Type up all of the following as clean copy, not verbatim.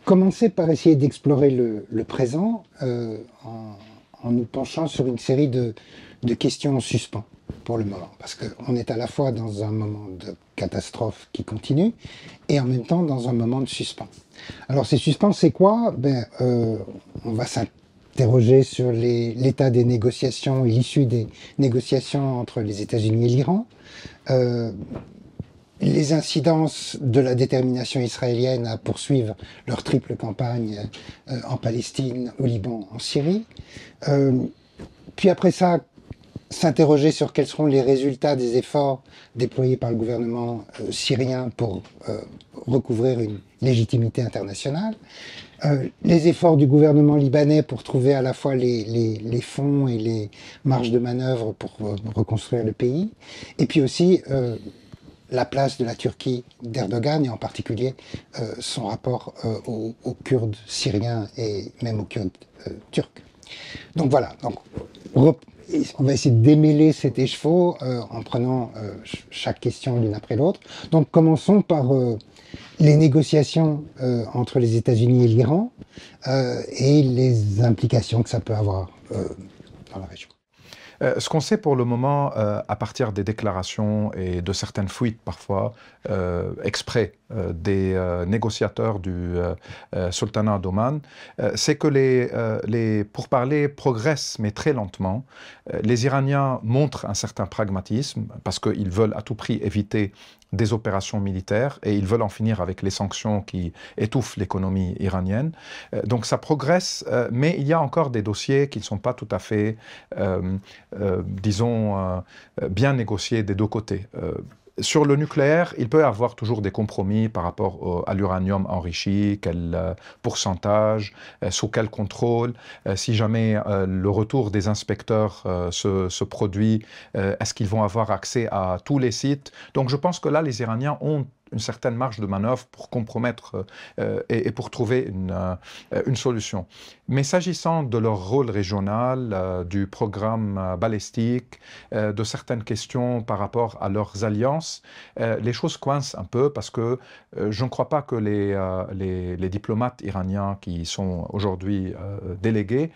commencer par essayer d'explorer le présent en nous penchant sur une série de questions en suspens pour le moment. Parce qu'on est à la fois dans un moment de catastrophe qui continue et en même temps dans un moment de suspens. Alors ces suspens, c'est quoi? On va s'interroger sur l'état des négociations et l'issue des négociations entre les États-Unis et l'Iran. Les incidences de la détermination israélienne à poursuivre leur triple campagne en Palestine, au Liban, en Syrie. Puis après ça, s'interroger sur quels seront les résultats des efforts déployés par le gouvernement syrien pour recouvrir une légitimité internationale. Les efforts du gouvernement libanais pour trouver à la fois les fonds et les marges de manœuvre pour reconstruire le pays. Et puis aussi la place de la Turquie d'Erdogan et en particulier son rapport aux Kurdes syriens et même aux Kurdes turcs. Donc voilà, on va essayer de démêler cet écheveau en prenant chaque question l'une après l'autre. Donc commençons par les négociations entre les États-Unis et l'Iran et les implications que ça peut avoir dans la région. Ce qu'on sait pour le moment, à partir des déclarations et de certaines fuites parfois, exprès des négociateurs du sultanat d'Oman, c'est que les pourparlers progressent, mais très lentement. Les Iraniens montrent un certain pragmatisme, parce qu'ils veulent à tout prix éviter des opérations militaires et ils veulent en finir avec les sanctions qui étouffent l'économie iranienne. Donc ça progresse, mais il y a encore des dossiers qui ne sont pas tout à fait, disons, bien négociés des deux côtés. Sur le nucléaire, il peut y avoir toujours des compromis par rapport à l'uranium enrichi, quel pourcentage, sous quel contrôle, si jamais le retour des inspecteurs se produit, est-ce qu'ils vont avoir accès à tous les sites? Donc je pense que là, les Iraniens ont une certaine marge de manœuvre pour compromettre et pour trouver une solution. Mais s'agissant de leur rôle régional, du programme balistique, de certaines questions par rapport à leurs alliances, les choses coincent un peu parce que je ne crois pas que les diplomates iraniens qui sont aujourd'hui délégués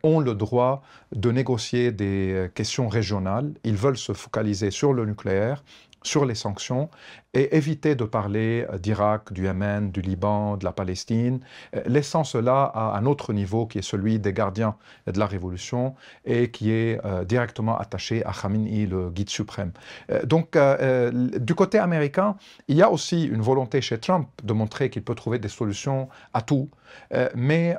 ont le droit de négocier des questions régionales. Ils veulent se focaliser sur le nucléaire, sur les sanctions et éviter de parler d'Irak, du Yémen, du Liban, de la Palestine, laissant cela à un autre niveau qui est celui des gardiens de la Révolution et qui est directement attaché à Khamenei, le guide suprême. Donc, du côté américain, il y a aussi une volonté chez Trump de montrer qu'il peut trouver des solutions à tout, mais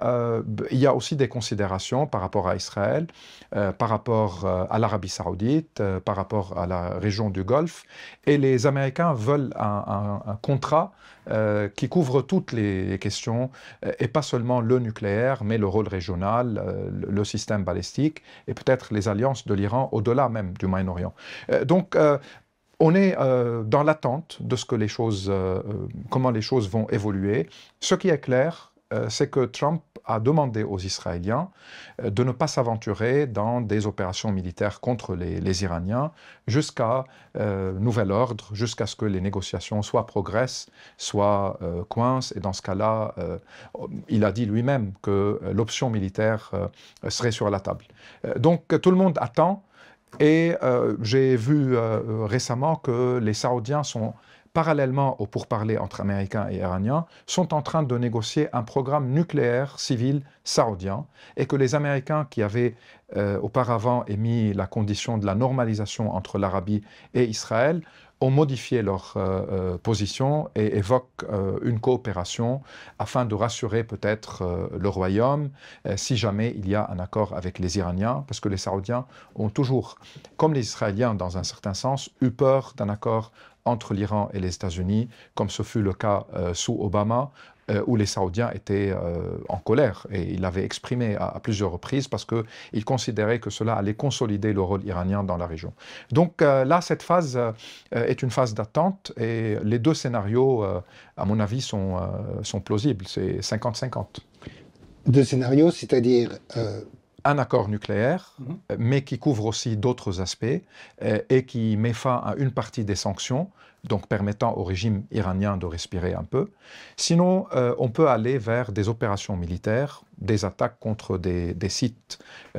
il y a aussi des considérations par rapport à Israël, par rapport à l'Arabie saoudite, par rapport à la région du Golfe, et les Américains veulent un contrat qui couvre toutes les questions, et pas seulement le nucléaire, mais le rôle régional, le système balistique, et peut-être les alliances de l'Iran au-delà même du Moyen-Orient. Donc, on est dans l'attente de ce que comment les choses vont évoluer. Ce qui est clair, c'est que Trump a demandé aux Israéliens de ne pas s'aventurer dans des opérations militaires contre les Iraniens jusqu'à nouvel ordre, jusqu'à ce que les négociations soit progressent, soit coincent. Et dans ce cas-là, il a dit lui-même que l'option militaire serait sur la table. Donc tout le monde attend. Et j'ai vu récemment que les Saoudiens sont, parallèlement aux pourparlers entre Américains et Iraniens, sont en train de négocier un programme nucléaire civil saoudien et que les Américains qui avaient auparavant émis la condition de la normalisation entre l'Arabie et Israël ont modifié leur position et évoquent une coopération afin de rassurer peut-être le royaume si jamais il y a un accord avec les Iraniens, parce que les Saoudiens ont toujours, comme les Israéliens dans un certain sens, eu peur d'un accord entre l'Iran et les États-Unis, comme ce fut le cas sous Obama, où les Saoudiens étaient en colère. Et ils l'avaient exprimé à plusieurs reprises parce qu'ils considéraient que cela allait consolider le rôle iranien dans la région. Donc là, cette phase est une phase d'attente et les deux scénarios, à mon avis, sont plausibles. C'est 50-50. Deux scénarios, c'est-à-dire un accord nucléaire, mais qui couvre aussi d'autres aspects et qui met fin à une partie des sanctions, donc permettant au régime iranien de respirer un peu. Sinon, on peut aller vers des opérations militaires, des attaques contre des sites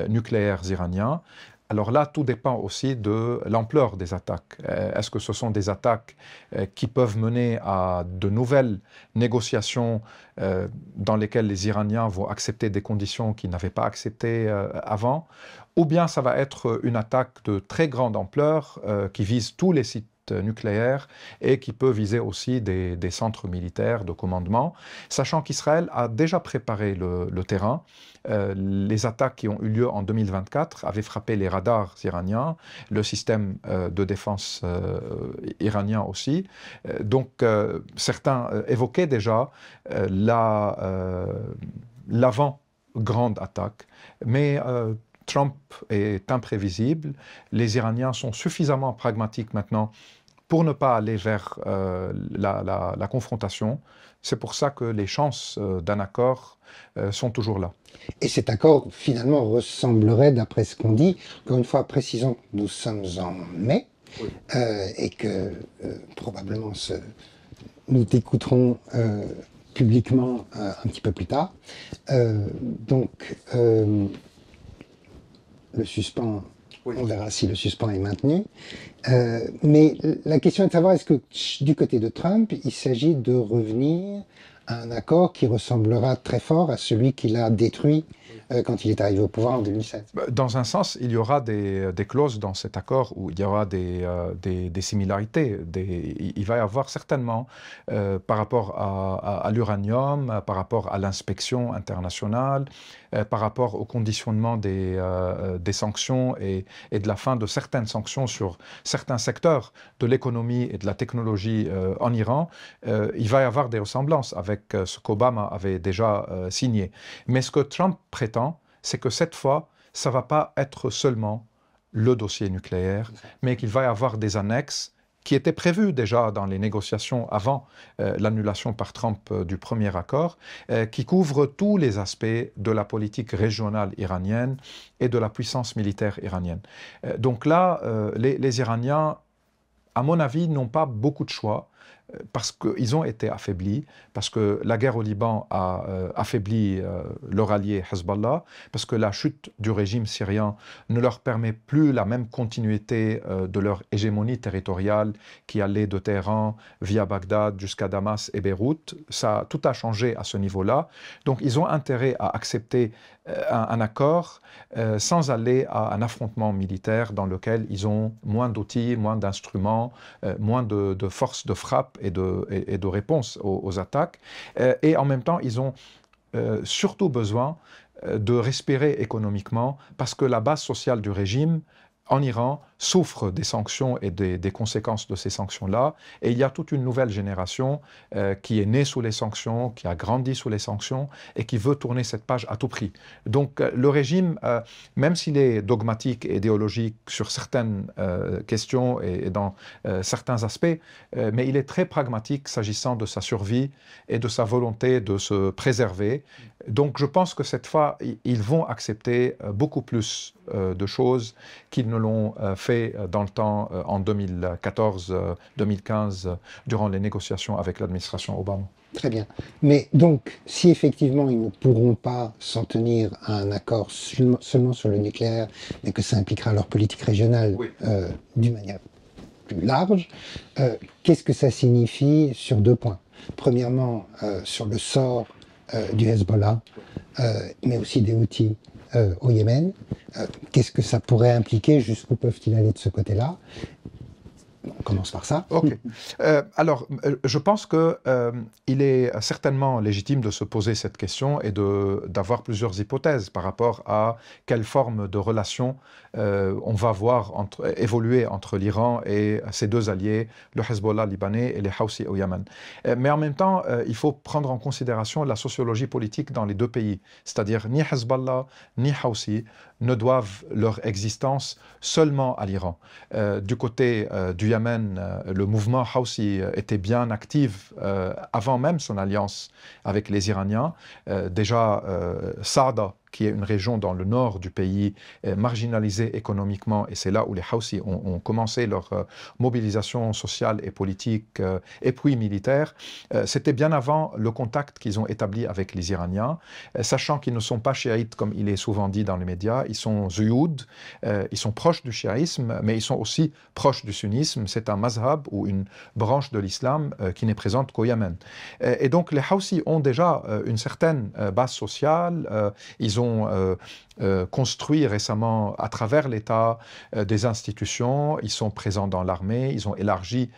nucléaires iraniens. Alors là, tout dépend aussi de l'ampleur des attaques. Est-ce que ce sont des attaques qui peuvent mener à de nouvelles négociations dans lesquelles les Iraniens vont accepter des conditions qu'ils n'avaient pas acceptées avant, ou bien ça va être une attaque de très grande ampleur qui vise tous les sites nucléaires et qui peut viser aussi des centres militaires de commandement, sachant qu'Israël a déjà préparé le terrain. Les attaques qui ont eu lieu en 2024 avaient frappé les radars iraniens, le système de défense iranien aussi. Donc certains évoquaient déjà l'avant-grande attaque, mais Trump est imprévisible. Les Iraniens sont suffisamment pragmatiques maintenant pour ne pas aller vers la confrontation. C'est pour ça que les chances d'un accord sont toujours là. Et cet accord, finalement, ressemblerait, d'après ce qu'on dit, encore une fois, précisons que nous sommes en mai, et que probablement nous t'écouterons publiquement un petit peu plus tard. Donc, le suspens, on verra si le suspens est maintenu. Mais la question est de savoir, est-ce que du côté de Trump, il s'agit de revenir à un accord qui ressemblera très fort à celui qu'il a détruit quand il est arrivé au pouvoir en 2007? Dans un sens, il y aura des clauses dans cet accord où il y aura des similarités. Il va y avoir certainement, par rapport à l'uranium, par rapport à l'inspection internationale, par rapport au conditionnement des sanctions et de la fin de certaines sanctions sur certains secteurs de l'économie et de la technologie en Iran, il va y avoir des ressemblances avec ce qu'Obama avait déjà signé. Mais ce que Trump prétend, c'est que cette fois, ça ne va pas être seulement le dossier nucléaire, mais qu'il va y avoir des annexes qui étaient prévues déjà dans les négociations avant l'annulation par Trump du premier accord, qui couvrent tous les aspects de la politique régionale iranienne et de la puissance militaire iranienne. Donc là, les Iraniens, à mon avis, n'ont pas beaucoup de choix, parce qu'ils ont été affaiblis, parce que la guerre au Liban a affaibli leur allié Hezbollah, parce que la chute du régime syrien ne leur permet plus la même continuité de leur hégémonie territoriale qui allait de Téhéran via Bagdad jusqu'à Damas et Beyrouth. Tout a changé à ce niveau-là. Donc ils ont intérêt à accepter un accord sans aller à un affrontement militaire dans lequel ils ont moins d'outils, moins d'instruments, moins de force de frappe et de réponse aux attaques. Et en même temps, ils ont surtout besoin de respirer économiquement parce que la base sociale du régime en Iran souffre des sanctions et des conséquences de ces sanctions-là. Et il y a toute une nouvelle génération qui est née sous les sanctions, qui a grandi sous les sanctions et qui veut tourner cette page à tout prix. Donc le régime, même s'il est dogmatique et idéologique sur certaines questions et dans certains aspects, mais il est très pragmatique s'agissant de sa survie et de sa volonté de se préserver. Donc je pense que cette fois, ils vont accepter beaucoup plus de choses qu'ils ne l'ont fait dans le temps en 2014-2015 durant les négociations avec l'administration Obama. Très bien. Mais donc, si effectivement ils ne pourront pas s'en tenir à un accord seulement sur le nucléaire, mais que ça impliquera leur politique régionale d'une manière plus large, qu'est-ce que ça signifie sur deux points? Premièrement, sur le sort du Hezbollah, mais aussi des Houthis au Yémen. Qu'est-ce que ça pourrait impliquer? Jusqu'où peuvent-ils aller de ce côté-là? On commence par ça. Ok. Alors, je pense qu'il est certainement légitime de se poser cette question et d'avoir plusieurs hypothèses par rapport à quelle forme de relation on va voir évoluer entre l'Iran et ses deux alliés, le Hezbollah libanais et les Houthis au Yémen. Mais en même temps, il faut prendre en considération la sociologie politique dans les deux pays. C'est-à-dire, ni Hezbollah ni Houthis ne doivent leur existence seulement à l'Iran. Du côté du Yémen, le mouvement Houthi était bien actif avant même son alliance avec les Iraniens. Déjà, Saada, qui est une région dans le nord du pays, marginalisée économiquement, et c'est là où les Houthis ont commencé leur mobilisation sociale et politique, et puis militaire. C'était bien avant le contact qu'ils ont établi avec les Iraniens, sachant qu'ils ne sont pas chiites comme il est souvent dit dans les médias, ils sont zuyouds, ils sont proches du chiisme, mais ils sont aussi proches du sunnisme. C'est un mazhab ou une branche de l'islam qui n'est présente qu'au Yémen. Et donc les Houthis ont déjà une certaine base sociale, ils ont construit récemment à travers l'État des institutions, ils sont présents dans l'armée, ils ont élargi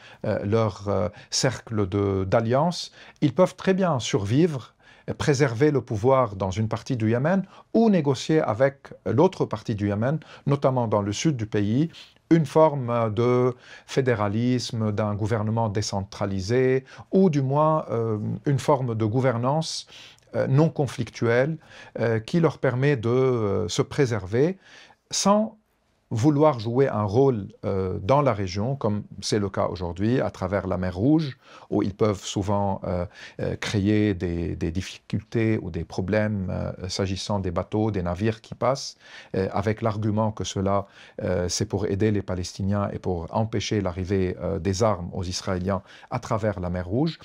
leur cercle d'alliances. Ils peuvent très bien survivre, préserver le pouvoir dans une partie du Yémen ou négocier avec l'autre partie du Yémen, notamment dans le sud du pays, une forme de fédéralisme, d'un gouvernement décentralisé, ou du moins une forme de gouvernance non conflictuelle qui leur permet de se préserver sans vouloir jouer un rôle dans la région, comme c'est le cas aujourd'hui, à travers la mer Rouge, où ils peuvent souvent créer des difficultés ou des problèmes s'agissant des bateaux, des navires qui passent, avec l'argument que cela, c'est pour aider les Palestiniens et pour empêcher l'arrivée des armes aux Israéliens à travers la mer Rouge.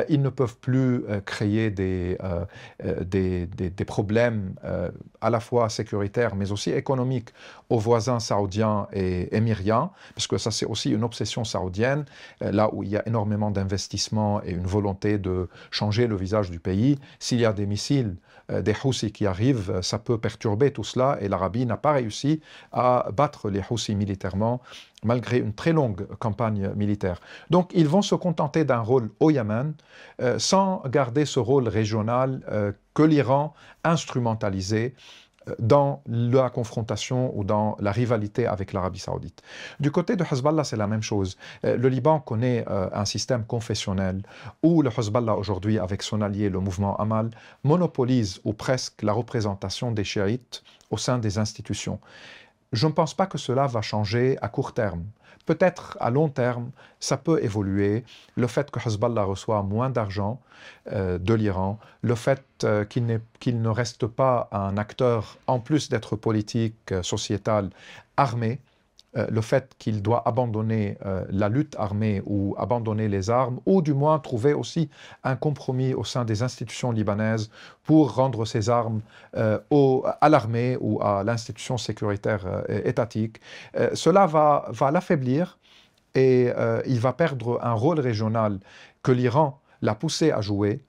Ils ne peuvent plus créer des problèmes à la fois sécuritaires, mais aussi économiques aux voisins saoudiens et émiriens, parce que ça c'est aussi une obsession saoudienne, là où il y a énormément d'investissements et une volonté de changer le visage du pays. S'il y a des missiles des Houthis qui arrivent, ça peut perturber tout cela, et l'Arabie n'a pas réussi à battre les Houthis militairement, malgré une très longue campagne militaire. Donc ils vont se contenter d'un rôle au Yémen, sans garder ce rôle régional que l'Iran instrumentalisé dans la confrontation ou dans la rivalité avec l'Arabie saoudite. Du côté de Hezbollah, c'est la même chose. Le Liban connaît un système confessionnel où le Hezbollah aujourd'hui, avec son allié, le mouvement Amal, monopolise ou presque la représentation des chiites au sein des institutions. Je ne pense pas que cela va changer à court terme. Peut-être à long terme, ça peut évoluer. Le fait que Hezbollah reçoit moins d'argent de l'Iran, le fait qu'il ne reste pas un acteur, en plus d'être politique, sociétal, armé, le fait qu'il doit abandonner la lutte armée ou abandonner les armes, ou du moins trouver aussi un compromis au sein des institutions libanaises pour rendre ces armes à l'armée ou à l'institution sécuritaire étatique. Cela va l'affaiblir et il va perdre un rôle régional que l'Iran l'a poussé à jouer,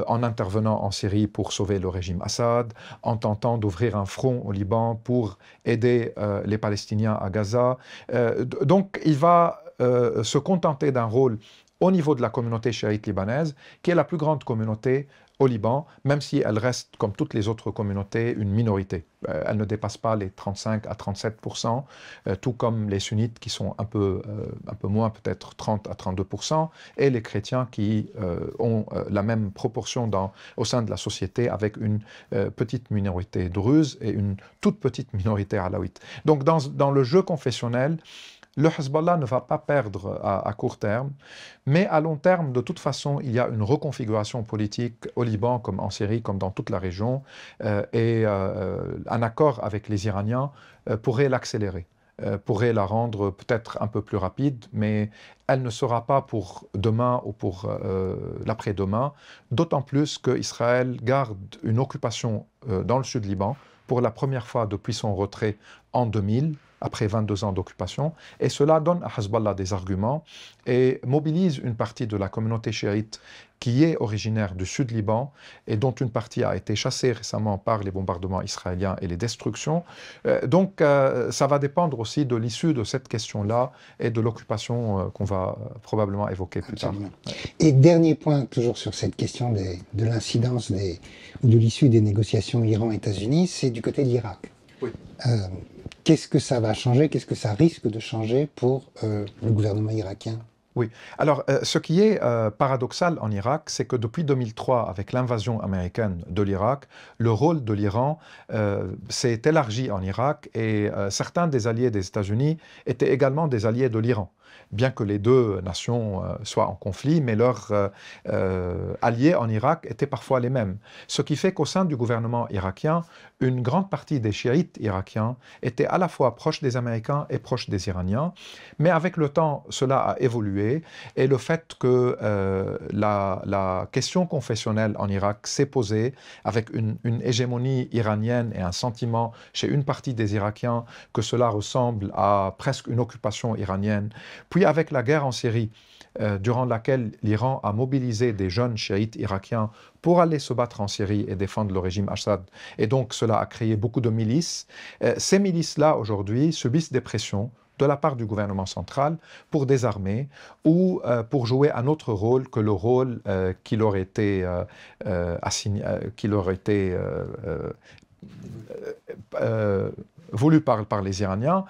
en intervenant en Syrie pour sauver le régime Assad, en tentant d'ouvrir un front au Liban pour aider les Palestiniens à Gaza. Donc il va se contenter d'un rôle au niveau de la communauté chiite libanaise, qui est la plus grande communauté au Liban, même si elle reste, comme toutes les autres communautés, une minorité. Elle ne dépasse pas les 35 à 37%, tout comme les sunnites qui sont un peu moins, peut-être 30 à 32%, et les chrétiens qui ont la même proportion au sein de la société, avec une petite minorité druze et une toute petite minorité alawite. Donc dans le jeu confessionnel, le Hezbollah ne va pas perdre à court terme, mais à long terme, de toute façon, il y a une reconfiguration politique au Liban, comme en Syrie, comme dans toute la région, et un accord avec les Iraniens pourrait l'accélérer, pourrait la rendre peut-être un peu plus rapide, mais elle ne sera pas pour demain ou pour l'après-demain, d'autant plus qu'Israël garde une occupation dans le sud Liban pour la première fois depuis son retrait en 2000, après 22 ans d'occupation, et cela donne à Hezbollah des arguments et mobilise une partie de la communauté chiite qui est originaire du sud Liban et dont une partie a été chassée récemment par les bombardements israéliens et les destructions. Donc ça va dépendre aussi de l'issue de cette question-là et de l'occupation qu'on va probablement évoquer plus tard. Et dernier point, toujours sur cette question de l'incidence ou de l'issue des négociations Iran-États-Unis, c'est du côté de l'Irak. Oui. Qu'est-ce que ça va changer? Qu'est-ce que ça risque de changer pour le gouvernement irakien? Oui. Alors, ce qui est paradoxal en Irak, c'est que depuis 2003, avec l'invasion américaine de l'Irak, le rôle de l'Iran s'est élargi en Irak et certains des alliés des États-Unis étaient également des alliés de l'Iran. bien que les deux nations soient en conflit, mais leurs alliés en Irak étaient parfois les mêmes. Ce qui fait qu'au sein du gouvernement irakien, une grande partie des chiites irakiens étaient à la fois proches des Américains et proches des Iraniens, mais avec le temps, cela a évolué, et le fait que la question confessionnelle en Irak s'est posée avec une hégémonie iranienne et un sentiment chez une partie des Irakiens que cela ressemble à presque une occupation iranienne. Puis avec la guerre en Syrie, durant laquelle l'Iran a mobilisé des jeunes chiites irakiens pour aller se battre en Syrie et défendre le régime Assad. Et donc cela a créé beaucoup de milices. Ces milices-là, aujourd'hui, subissent des pressions de la part du gouvernement central pour désarmer ou pour jouer un autre rôle que le rôle qui leur était assigné, qui leur était voulu par les Iraniens.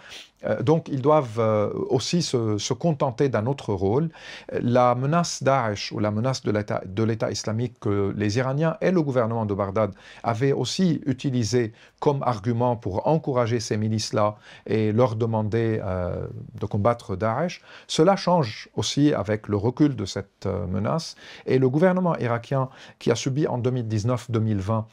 Donc ils doivent aussi se contenter d'un autre rôle. La menace Daesh ou la menace de l'État islamique que les Iraniens et le gouvernement de Bagdad avaient aussi utilisé comme argument pour encourager ces milices-là et leur demander de combattre Daesh, cela change aussi avec le recul de cette menace. Et le gouvernement irakien qui a subi en 2019-2020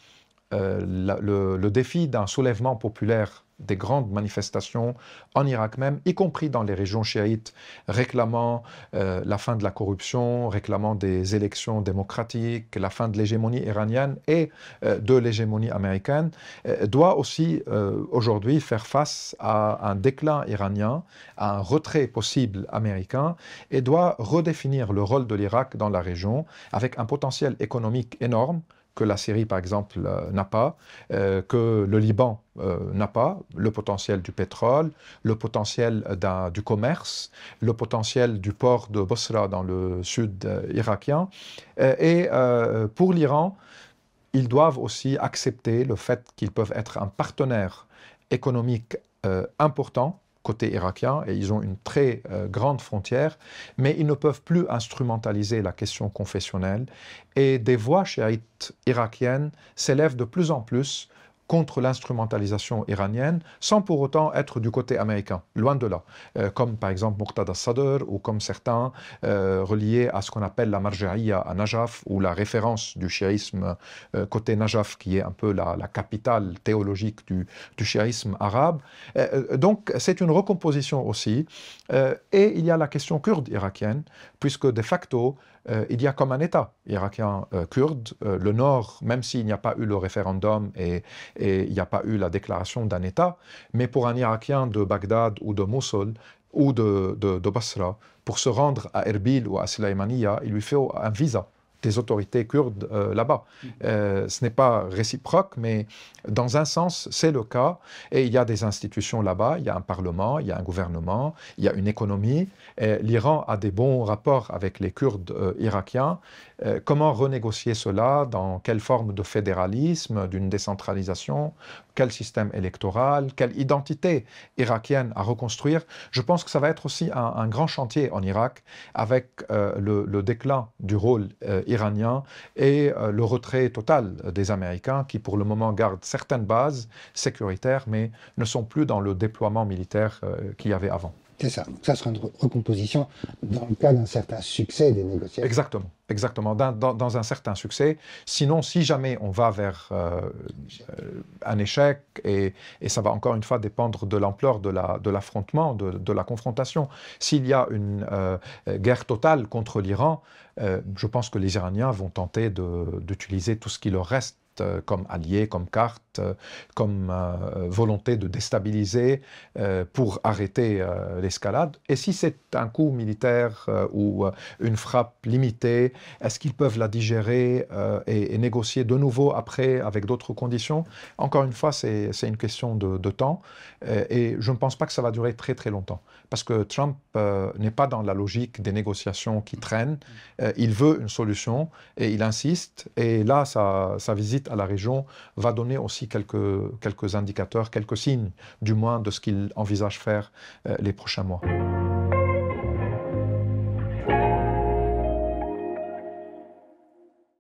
le défi d'un soulèvement populaire, des grandes manifestations en Irak même, y compris dans les régions chiites, réclamant la fin de la corruption, réclamant des élections démocratiques, la fin de l'hégémonie iranienne et de l'hégémonie américaine, doit aussi aujourd'hui faire face à un déclin iranien, à un retrait possible américain, et doit redéfinir le rôle de l'Irak dans la région avec un potentiel économique énorme que la Syrie, par exemple, n'a pas, que le Liban n'a pas, le potentiel du pétrole, le potentiel du commerce, le potentiel du port de Bosra dans le sud irakien. Et pour l'Iran, ils doivent aussi accepter le fait qu'ils peuvent être un partenaire économique important côté irakien, et ils ont une très grande frontière, mais ils ne peuvent plus instrumentaliser la question confessionnelle, et des voix chiites irakiennes s'élèvent de plus en plus contre l'instrumentalisation iranienne, sans pour autant être du côté américain, loin de là. Comme par exemple Muqtada Sadr, ou comme certains reliés à ce qu'on appelle la marja'iyya à Najaf, ou la référence du chiisme côté Najaf, qui est un peu la capitale théologique du chiisme arabe. Donc c'est une recomposition aussi. Et il y a la question kurde irakienne, puisque de facto, il y a comme un État irakien kurde. Le Nord, même s'il n'y a pas eu le référendum et il n'y a pas eu la déclaration d'un État, mais pour un Irakien de Bagdad ou de Mossoul ou de Basra, pour se rendre à Erbil ou à Sulaimaniya, il lui faut un visa des autorités kurdes là-bas. Ce n'est pas réciproque, mais dans un sens, c'est le cas. Et il y a des institutions là-bas, il y a un parlement, il y a un gouvernement, il y a une économie. L'Iran a des bons rapports avec les Kurdes irakiens. Comment renégocier cela? Dans quelle forme de fédéralisme, d'une décentralisation? Quel système électoral? Quelle identité irakienne à reconstruire? Je pense que ça va être aussi un grand chantier en Irak, avec le déclin du rôle iranien et le retrait total des Américains, qui pour le moment gardent certaines bases sécuritaires, mais ne sont plus dans le déploiement militaire qu'il y avait avant. C'est ça. Ça sera une recomposition dans le cas d'un certain succès des négociations. Exactement. Exactement, dans un certain succès. Sinon, si jamais on va vers un échec, et ça va encore une fois dépendre de l'ampleur de l'affrontement, de la confrontation. S'il y a une guerre totale contre l'Iran, je pense que les Iraniens vont tenter d'utiliser tout ce qui leur reste comme alliés, comme carte, comme volonté de déstabiliser pour arrêter l'escalade. Et si c'est un coup militaire ou une frappe limitée, est-ce qu'ils peuvent la digérer et négocier de nouveau après avec d'autres conditions? Encore une fois, c'est une question de temps, et je ne pense pas que ça va durer très très longtemps, parce que Trump n'est pas dans la logique des négociations qui traînent. Il veut une solution et il insiste, et là sa visite à la région va donner aussi quelques indicateurs, quelques signes du moins de ce qu'il envisage faire les prochains mois.